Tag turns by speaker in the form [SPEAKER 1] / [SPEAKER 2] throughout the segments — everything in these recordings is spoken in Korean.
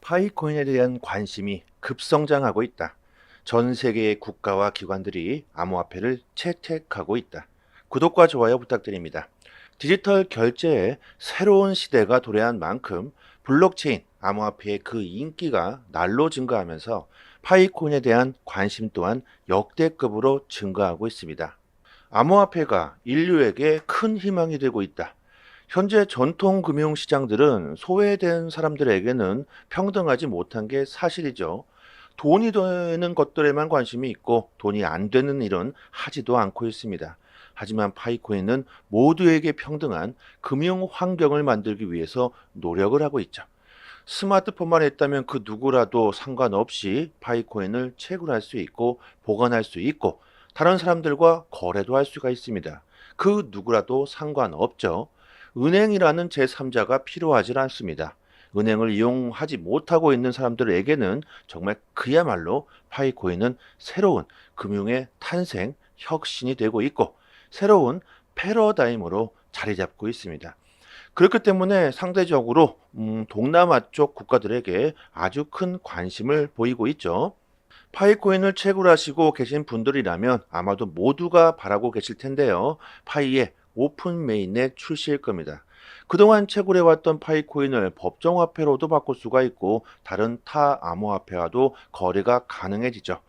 [SPEAKER 1] 파이코인에 대한 관심이 급성장하고 있다. 전 세계의 국가와 기관들이 암호화폐를 채택하고 있다. 구독과 좋아요 부탁드립니다. 디지털 결제의 새로운 시대가 도래한 만큼 블록체인 암호화폐의 그 인기가 날로 증가하면서 파이코인에 대한 관심 또한 역대급으로 증가하고 있습니다. 암호화폐가 인류에게 큰 희망이 되고 있다. 현재 전통 금융 시장들은 소외된 사람들에게는 평등하지 못한 게 사실이죠. 돈이 되는 것들에만 관심이 있고 돈이 안 되는 일은 하지도 않고 있습니다. 하지만 파이코인은 모두에게 평등한 금융 환경을 만들기 위해서 노력을 하고 있죠. 스마트폰만 있다면 그 누구라도 상관없이 파이코인을 채굴할 수 있고 보관할 수 있고 다른 사람들과 거래도 할 수가 있습니다. 그 누구라도 상관없죠. 은행이라는 제3자가 필요하지 않습니다. 은행을 이용하지 못하고 있는 사람들에게는 정말 그야말로 파이코인은 새로운 금융의 탄생, 혁신이 되고 있고 새로운 패러다임으로 자리 잡고 있습니다. 그렇기 때문에 상대적으로 동남아 쪽 국가들에게 아주 큰 관심을 보이고 있죠. 파이코인을 채굴하시고 계신 분들이라면 아마도 모두가 바라고 계실 텐데요. 파이의 오픈 메인넷 출시일 겁니다. 그동안 채굴해왔던 파이코인을 법정화폐로도 바꿀 수가 있고 다른 타 암호화폐와도 거래가 가능해지죠.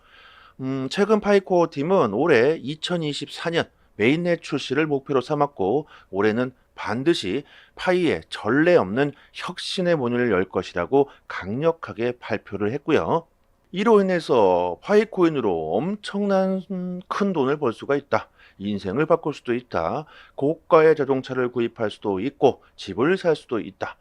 [SPEAKER 1] 최근 파이코 팀은 올해 2024년 메인넷 출시를 목표로 삼았고 올해는 반드시 파이의 전례 없는 혁신의 문을 열 것이라고 강력하게 발표를 했고요. 이로 인해서 파이코인으로 엄청난 큰 돈을 벌 수가 있다. 인생을 바꿀 수도 있다. 고가의 자동차를 구입할 수도 있고 집을 살 수도 있다.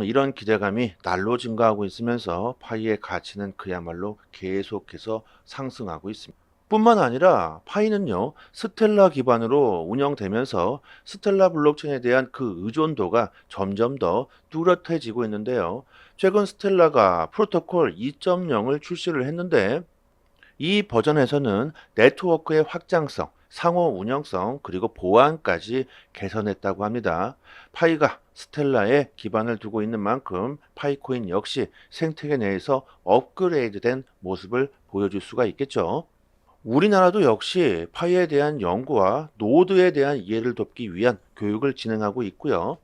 [SPEAKER 1] 이런 기대감이 날로 증가하고 있으면서 파이의 가치는 그야말로 계속해서 상승하고 있습니다. 뿐만 아니라 파이는요, 스텔라 기반으로 운영되면서 스텔라 블록체인에 대한 그 의존도가 점점 더 뚜렷해지고 있는데요. 최근 스텔라가 프로토콜 2.0을 출시를 했는데 이 버전에서는 네트워크의 확장성, 상호 운영성, 그리고 보안까지 개선했다고 합니다. 파이가 스텔라에 기반을 두고 있는 만큼 파이코인 역시 생태계 내에서 업그레이드된 모습을 보여줄 수가 있겠죠. 우리나라도 역시 파이에 대한 연구와 노드에 대한 이해를 돕기 위한 교육을 진행하고 있고요.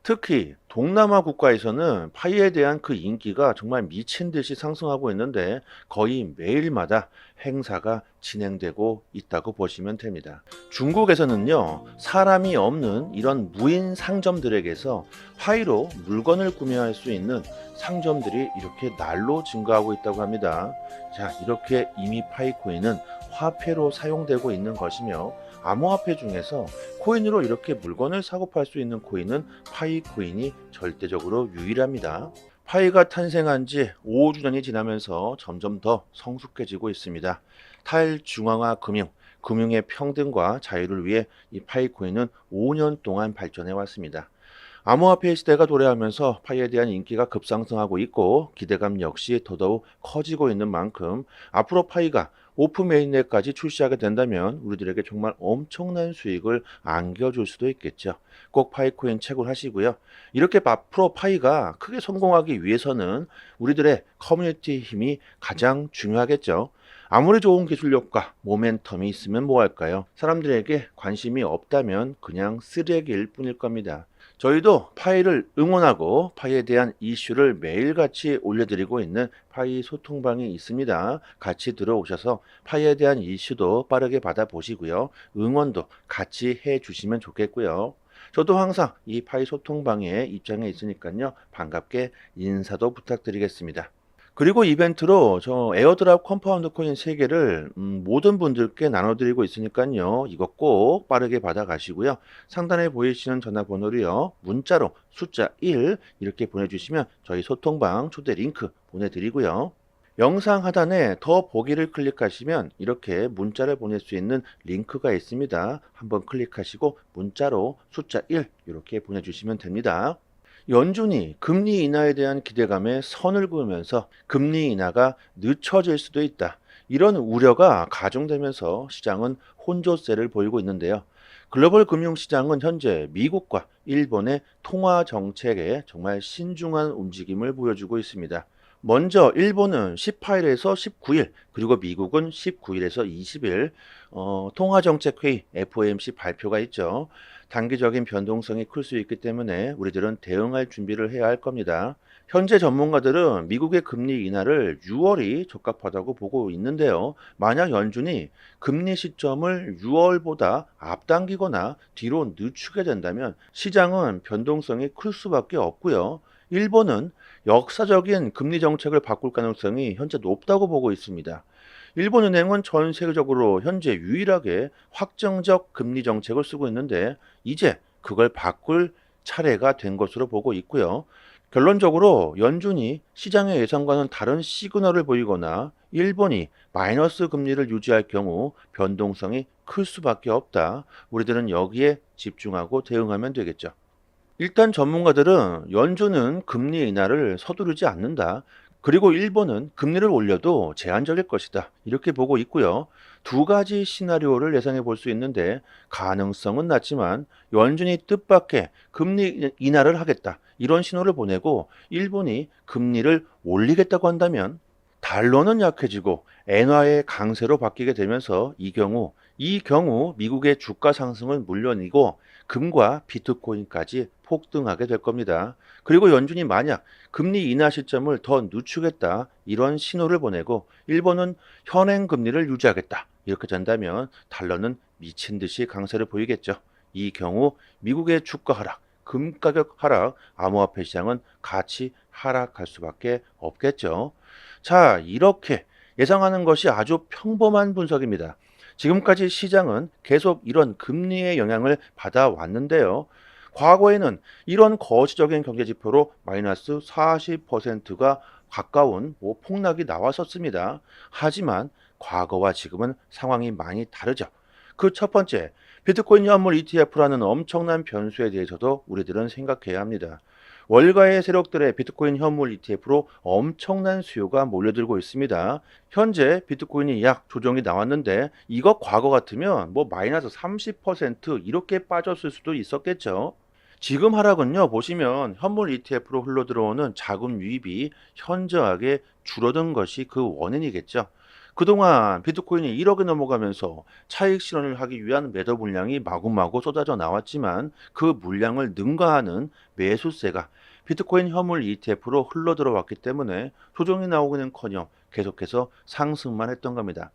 [SPEAKER 1] 특히 동남아 국가에서는 파이에 대한 그 인기가 정말 미친 듯이 상승하고 있는데 거의 매일마다 행사가 진행되고 있다고 보시면 됩니다. 중국에서는요, 사람이 없는 이런 무인 상점들에게서 파이로 물건을 구매할 수 있는 상점들이 이렇게 날로 증가하고 있다고 합니다. 자, 이렇게 이미 파이코인은 화폐로 사용되고 있는 것이며 암호화폐 중에서 코인으로 이렇게 물건을 사고 팔 수 있는 코인은 파이코인이 절대적으로 유일합니다. 파이가 탄생한 지 5주년이 지나면서 점점 더 성숙해지고 있습니다. 탈중앙화 금융, 금융의 평등과 자유를 위해 이 파이코인은 5년 동안 발전해 왔습니다. 암호화폐 시대가 도래하면서 파이에 대한 인기가 급상승하고 있고 기대감 역시 더더욱 커지고 있는 만큼 앞으로 파이가 오픈 메인넷까지 출시하게 된다면 우리들에게 정말 엄청난 수익을 안겨줄 수도 있겠죠. 꼭 파이코인 채굴하시고요. 이렇게 앞으로 파이가 크게 성공하기 위해서는 우리들의 커뮤니티 힘이 가장 중요하겠죠. 아무리 좋은 기술력과 모멘텀이 있으면 뭐할까요? 사람들에게 관심이 없다면 그냥 쓰레기일 뿐일 겁니다. 저희도 파이를 응원하고 파이에 대한 이슈를 매일같이 올려드리고 있는 파이 소통방이 있습니다. 같이 들어오셔서 파이에 대한 이슈도 빠르게 받아보시고요. 응원도 같이 해주시면 좋겠고요. 저도 항상 이 파이 소통방에 입장해 있으니까요. 반갑게 인사도 부탁드리겠습니다. 그리고 이벤트로 저 에어드랍 컴파운드 코인 3개를 모든 분들께 나눠드리고 있으니까요. 이거 꼭 빠르게 받아가시고요. 상단에 보이시는 전화번호로요. 문자로 숫자 1 이렇게 보내주시면 저희 소통방 초대 링크 보내드리고요. 영상 하단에 더 보기를 클릭하시면 이렇게 문자를 보낼 수 있는 링크가 있습니다. 한번 클릭하시고 문자로 숫자 1 이렇게 보내주시면 됩니다. 연준이 금리 인하에 대한 기대감에 선을 그으면서 금리 인하가 늦춰질 수도 있다. 이런 우려가 가중되면서 시장은 혼조세를 보이고 있는데요. 글로벌 금융시장은 현재 미국과 일본의 통화 정책에 정말 신중한 움직임을 보여주고 있습니다. 먼저 일본은 18일에서 19일, 그리고 미국은 19일에서 20일 통화정책회의 FOMC 발표가 있죠. 단기적인 변동성이 클 수 있기 때문에 우리들은 대응할 준비를 해야 할 겁니다. 현재 전문가들은 미국의 금리 인하를 6월이 적합하다고 보고 있는데요. 만약 연준이 금리 시점을 6월보다 앞당기거나 뒤로 늦추게 된다면 시장은 변동성이 클 수밖에 없고요. 일본은 역사적인 금리 정책을 바꿀 가능성이 현재 높다고 보고 있습니다. 일본은행은 전 세계적으로 현재 유일하게 확정적 금리 정책을 쓰고 있는데 이제 그걸 바꿀 차례가 된 것으로 보고 있고요. 결론적으로 연준이 시장의 예상과는 다른 시그널을 보이거나 일본이 마이너스 금리를 유지할 경우 변동성이 클 수밖에 없다. 우리들은 여기에 집중하고 대응하면 되겠죠. 일단 전문가들은 연준은 금리 인하를 서두르지 않는다. 그리고 일본은 금리를 올려도 제한적일 것이다. 이렇게 보고 있고요. 두 가지 시나리오를 예상해 볼 수 있는데 가능성은 낮지만 연준이 뜻밖의 금리 인하를 하겠다. 이런 신호를 보내고 일본이 금리를 올리겠다고 한다면 달러는 약해지고 엔화의 강세로 바뀌게 되면서 이 경우 미국의 주가 상승은 물론이고 금과 비트코인까지 폭등하게 될 겁니다. 그리고 연준이 만약 금리 인하 시점을 더 늦추겠다 이런 신호를 보내고 일본은 현행 금리를 유지하겠다 이렇게 된다면 달러는 미친 듯이 강세를 보이겠죠. 이 경우 미국의 주가 하락, 금 가격 하락, 암호화폐 시장은 같이 하락할 수밖에 없겠죠. 자, 이렇게 예상하는 것이 아주 평범한 분석입니다. 지금까지 시장은 계속 이런 금리의 영향을 받아왔는데요. 과거에는 이런 거시적인 경제 지표로 마이너스 40%가 가까운 폭락이 나왔었습니다. 하지만 과거와 지금은 상황이 많이 다르죠. 그 첫 번째, 비트코인 현물 ETF라는 엄청난 변수에 대해서도 우리들은 생각해야 합니다. 월가의 세력들의 비트코인 현물 ETF로 엄청난 수요가 몰려들고 있습니다. 현재 비트코인이 약 조정이 나왔는데 이거 과거 같으면 뭐 마이너스 30% 이렇게 빠졌을 수도 있었겠죠. 지금 하락은요, 보시면 현물 ETF로 흘러들어오는 자금 유입이 현저하게 줄어든 것이 그 원인이겠죠. 그동안 비트코인이 1억이 넘어가면서 차익 실현을 하기 위한 매도 물량이 마구마구 쏟아져 나왔지만 그 물량을 능가하는 매수세가 비트코인 현물 ETF로 흘러 들어왔기 때문에 조정이 나오기는커녕 계속해서 상승만 했던 겁니다.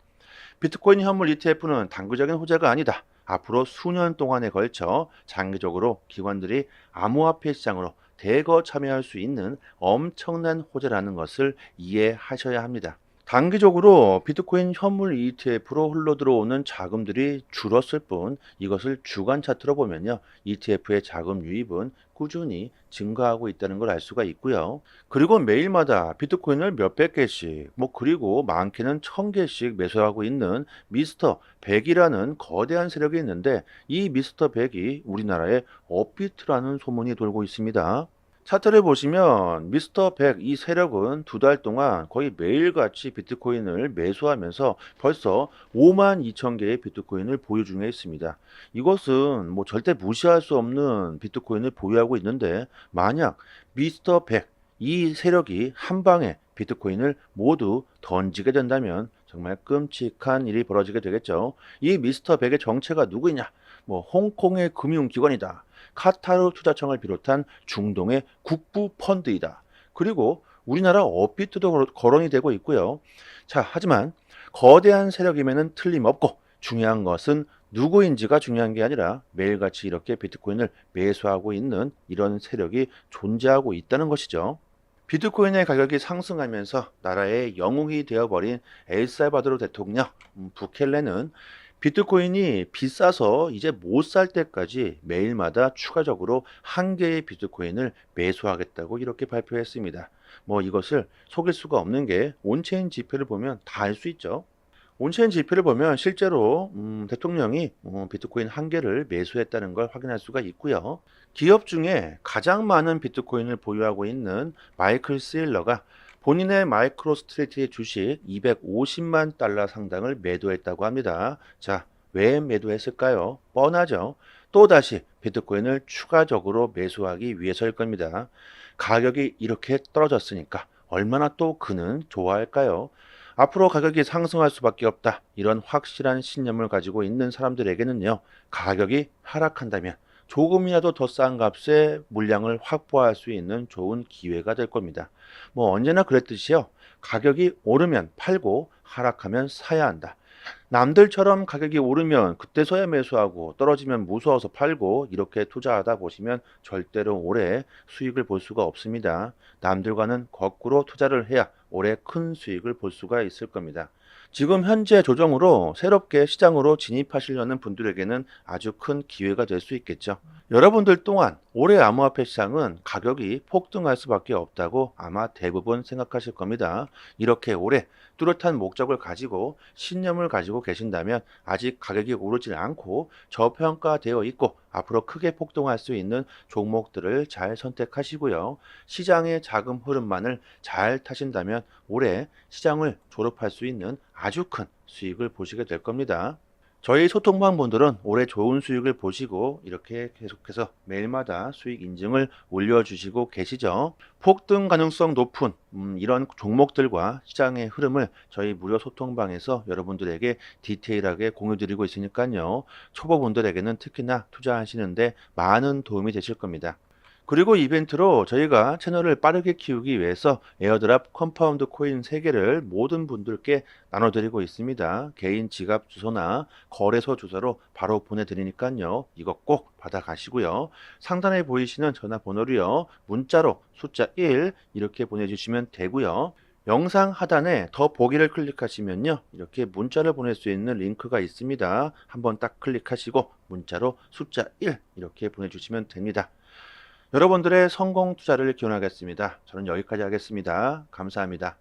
[SPEAKER 1] 비트코인 현물 ETF는 단기적인 호재가 아니다. 앞으로 수년 동안에 걸쳐 장기적으로 기관들이 암호화폐 시장으로 대거 참여할 수 있는 엄청난 호재라는 것을 이해하셔야 합니다. 단기적으로 비트코인 현물 ETF로 흘러들어오는 자금들이 줄었을 뿐 이것을 주간 차트로 보면요. ETF의 자금 유입은 꾸준히 증가하고 있다는 걸 알 수가 있고요. 그리고 매일마다 비트코인을 몇백 개씩, 그리고 많게는 1000개씩 매수하고 있는 미스터 100이라는 거대한 세력이 있는데 이 미스터 100이 우리나라에 업비트라는 소문이 돌고 있습니다. 차트를 보시면 미스터 100 이 세력은 두 달 동안 거의 매일같이 비트코인을 매수하면서 벌써 5만 2천 개의 비트코인을 보유 중에 있습니다. 이것은 절대 무시할 수 없는 비트코인을 보유하고 있는데 만약 미스터 100 이 세력이 한 방에 비트코인을 모두 던지게 된다면 정말 끔찍한 일이 벌어지게 되겠죠. 이 미스터 100의 정체가 누구냐? 홍콩의 금융기관이다. 카타르 투자청을 비롯한 중동의 국부 펀드이다. 그리고 우리나라 업비트도 거론이 되고 있고요. 자, 하지만 거대한 세력임에는 틀림없고 중요한 것은 누구인지가 중요한 게 아니라 매일같이 이렇게 비트코인을 매수하고 있는 이런 세력이 존재하고 있다는 것이죠. 비트코인의 가격이 상승하면서 나라의 영웅이 되어버린 엘살바도르 대통령 부켈레는 비트코인이 비싸서 이제 못 살 때까지 매일마다 추가적으로 한 개의 비트코인을 매수하겠다고 이렇게 발표했습니다. 이것을 속일 수가 없는 게 온체인 지표를 보면 다 알 수 있죠. 온체인 지표를 보면 실제로 대통령이 비트코인 한 개를 매수했다는 걸 확인할 수가 있고요. 기업 중에 가장 많은 비트코인을 보유하고 있는 마이클 세일러가 본인의 마이크로 스트레이트의 주식 250만 달러 상당을 매도했다고 합니다. 자, 왜 매도했을까요? 뻔하죠. 또다시 비트코인을 추가적으로 매수하기 위해서일 겁니다. 가격이 이렇게 떨어졌으니까 얼마나 또 그는 좋아할까요? 앞으로 가격이 상승할 수밖에 없다. 이런 확실한 신념을 가지고 있는 사람들에게는요, 가격이 하락한다면 조금이라도 더 싼 값에 물량을 확보할 수 있는 좋은 기회가 될 겁니다. 뭐 언제나 그랬듯이요. 가격이 오르면 팔고 하락하면 사야 한다. 남들처럼 가격이 오르면 그때서야 매수하고 떨어지면 무서워서 팔고 이렇게 투자하다 보시면 절대로 오래 수익을 볼 수가 없습니다. 남들과는 거꾸로 투자를 해야 올해 큰 수익을 볼 수가 있을 겁니다. 지금 현재 조정으로 새롭게 시장으로 진입하시려는 분들에게는 아주 큰 기회가 될 수 있겠죠. 여러분들 또한 올해 암호화폐 시장은 가격이 폭등할 수밖에 없다고 아마 대부분 생각하실 겁니다. 이렇게 올해 뚜렷한 목적을 가지고 신념을 가지고 계신다면 아직 가격이 오르지 않고 저평가되어 있고 앞으로 크게 폭등할 수 있는 종목들을 잘 선택하시고요. 시장의 자금 흐름만을 잘 타신다면 올해 시장을 졸업할 수 있는 아주 큰 수익을 보시게 될 겁니다. 저희 소통방 분들은 올해 좋은 수익을 보시고 이렇게 계속해서 매일마다 수익 인증을 올려주시고 계시죠. 폭등 가능성 높은 이런 종목들과 시장의 흐름을 저희 무료 소통방에서 여러분들에게 디테일하게 공유드리고 있으니까요. 초보분들에게는 특히나 투자하시는데 많은 도움이 되실 겁니다. 그리고 이벤트로 저희가 채널을 빠르게 키우기 위해서 에어드랍 컴파운드 코인 3개를 모든 분들께 나눠드리고 있습니다. 개인 지갑 주소나 거래소 주소로 바로 보내드리니까요. 이거 꼭 받아가시고요. 상단에 보이시는 전화번호로요. 문자로 숫자 1 이렇게 보내주시면 되고요. 영상 하단에 더 보기를 클릭하시면요. 이렇게 문자를 보낼 수 있는 링크가 있습니다. 한번 딱 클릭하시고 문자로 숫자 1 이렇게 보내주시면 됩니다. 여러분들의 성공 투자를 기원하겠습니다. 저는 여기까지 하겠습니다. 감사합니다.